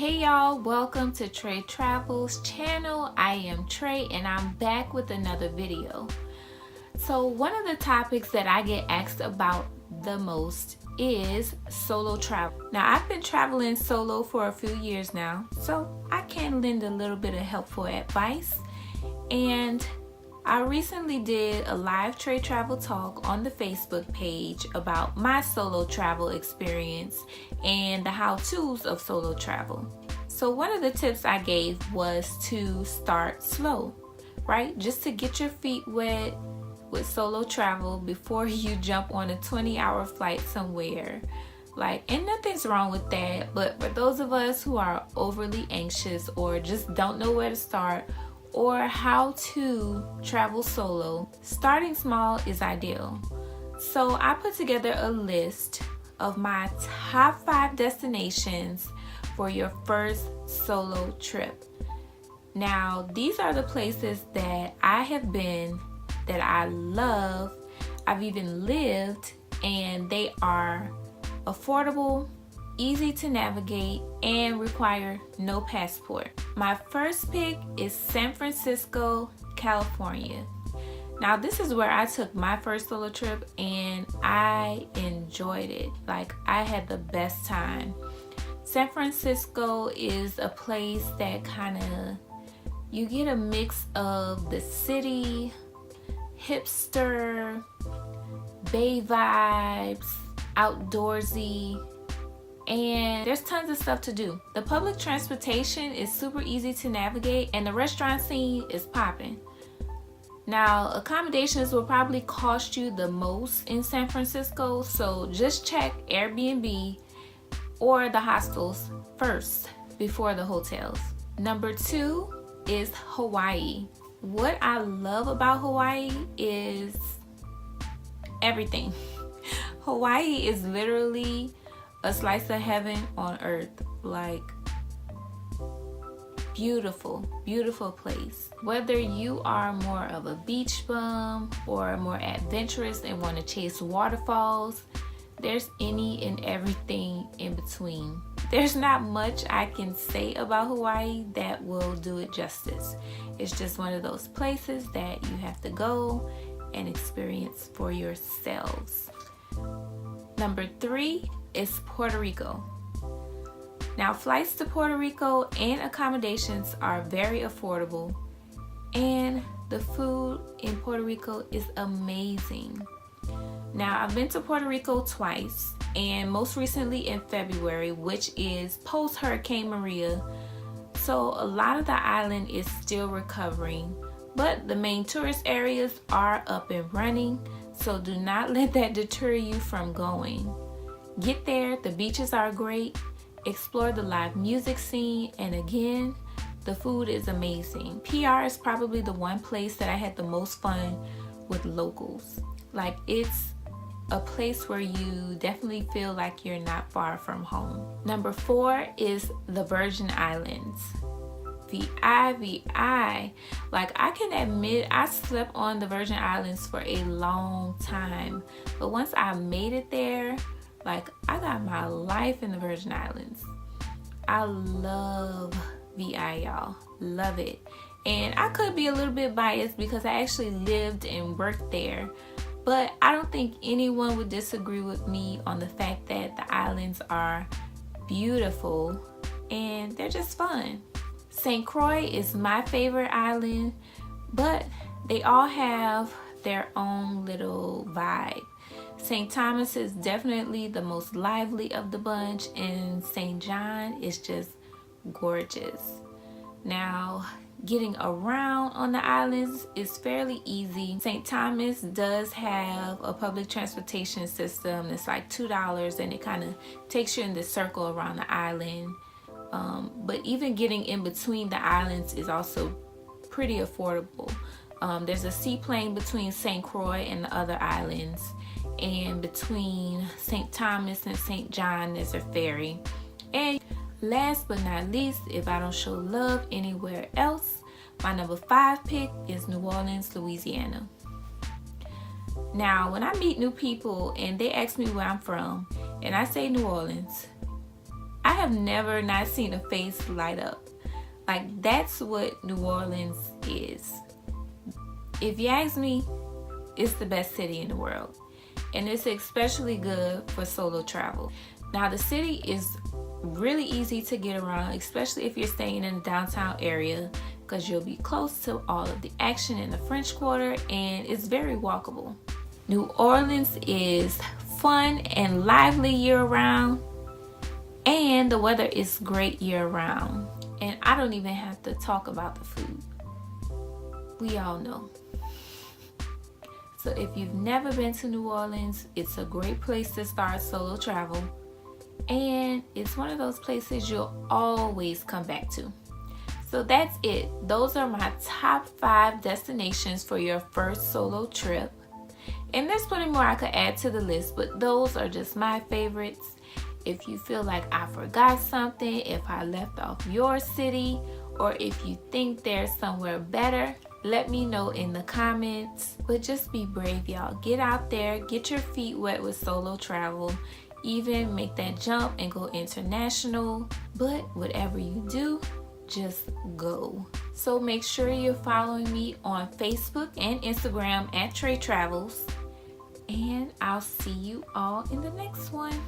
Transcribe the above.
Hey y'all, welcome to Trey Travels channel. I am Trey and I'm back with another video. So one of the topics that I get asked about the most is solo travel. Now I've been traveling solo for a few years now, so I can lend a little bit of helpful advice. And I recently did a live Trey Travel talk on the Facebook page about my solo travel experience and the how-tos of solo travel. So one of the tips I gave was to start slow, right? Just to get your feet wet with solo travel before you jump on a 20-hour flight somewhere. And nothing's wrong with that, but for those of us who are overly anxious or just don't know where to start or how to travel solo, starting small is ideal. So I put together a list of my top 5 destinations for your first solo trip. Now, these are the places that I have been, that I love, I've even lived, and they are affordable, easy to navigate, and require no passport. My first pick is San Francisco, California. Now this is where I took my first solo trip and I enjoyed it. I had the best time. San Francisco is a place that you get a mix of the city, hipster, bay vibes, outdoorsy, and there's tons of stuff to do. The public transportation is super easy to navigate and the restaurant scene is popping. Now, accommodations will probably cost you the most in San Francisco, so just check Airbnb or the hostels first before the hotels. Number 2 is Hawaii. What I love about Hawaii is everything. Hawaii is literally a slice of heaven on earth. Beautiful, beautiful place. Whether you are more of a beach bum or more adventurous and want to chase waterfalls, there's any and everything in between. There's not much I can say about Hawaii that will do it justice. It's just one of those places that you have to go and experience for yourselves. Number 3 is Puerto Rico. Now, flights to Puerto Rico and accommodations are very affordable, and the food in Puerto Rico is amazing. Now, I've been to Puerto Rico twice, and most recently in February, which is post Hurricane Maria. So a lot of the island is still recovering, but the main tourist areas are up and running, so do not let that deter you from going. Get there, the beaches are great, explore the live music scene, and again, the food is amazing. PR is probably the one place that I had the most fun with locals. It's a place where you definitely feel like you're not far from home. Number 4 is the Virgin Islands. VI. I can admit I slept on the Virgin Islands for a long time, but once I made it there, I got my life in the Virgin Islands. I love VI, y'all. Love it. And I could be a little bit biased because I actually lived and worked there, but I don't think anyone would disagree with me on the fact that the islands are beautiful and they're just fun. St. Croix is my favorite island, but they all have their own little vibe. St. Thomas is definitely the most lively of the bunch, and St. John is just gorgeous. Now, getting around on the islands is fairly easy. St. Thomas does have a public transportation system that's $2, and it kind of takes you in the circle around the island. But even getting in between the islands is also pretty affordable. There's a seaplane between St. Croix and the other islands, and between St. Thomas and St. John there's a ferry. And last but not least, if I don't show love anywhere else, my number 5 pick is New Orleans, Louisiana. Now, when I meet new people and they ask me where I'm from and I say New Orleans, I have have never not seen a face light up. Like, that's what New Orleans is. If you ask me, it's the best city in the world. And it's especially good for solo travel. Now, the city is really easy to get around, especially if you're staying in the downtown area, because you'll be close to all of the action in the French Quarter, and it's very walkable. New Orleans is fun and lively year-round, and the weather is great year-round. And I don't even have to talk about the food. We all know. So if you've never been to New Orleans, it's a great place to start solo travel. And it's one of those places you'll always come back to. So that's it. Those are my top 5 destinations for your first solo trip. And there's plenty more I could add to the list, but those are just my favorites. If you feel like I forgot something, if I left off your city, or if you think there's somewhere better, let me know in the comments. But just be brave, y'all. Get out there, get your feet wet with solo travel, even make that jump and go international. But whatever you do, just go. So make sure you're following me on Facebook and Instagram at Trey Travels. And I'll see you all in the next one.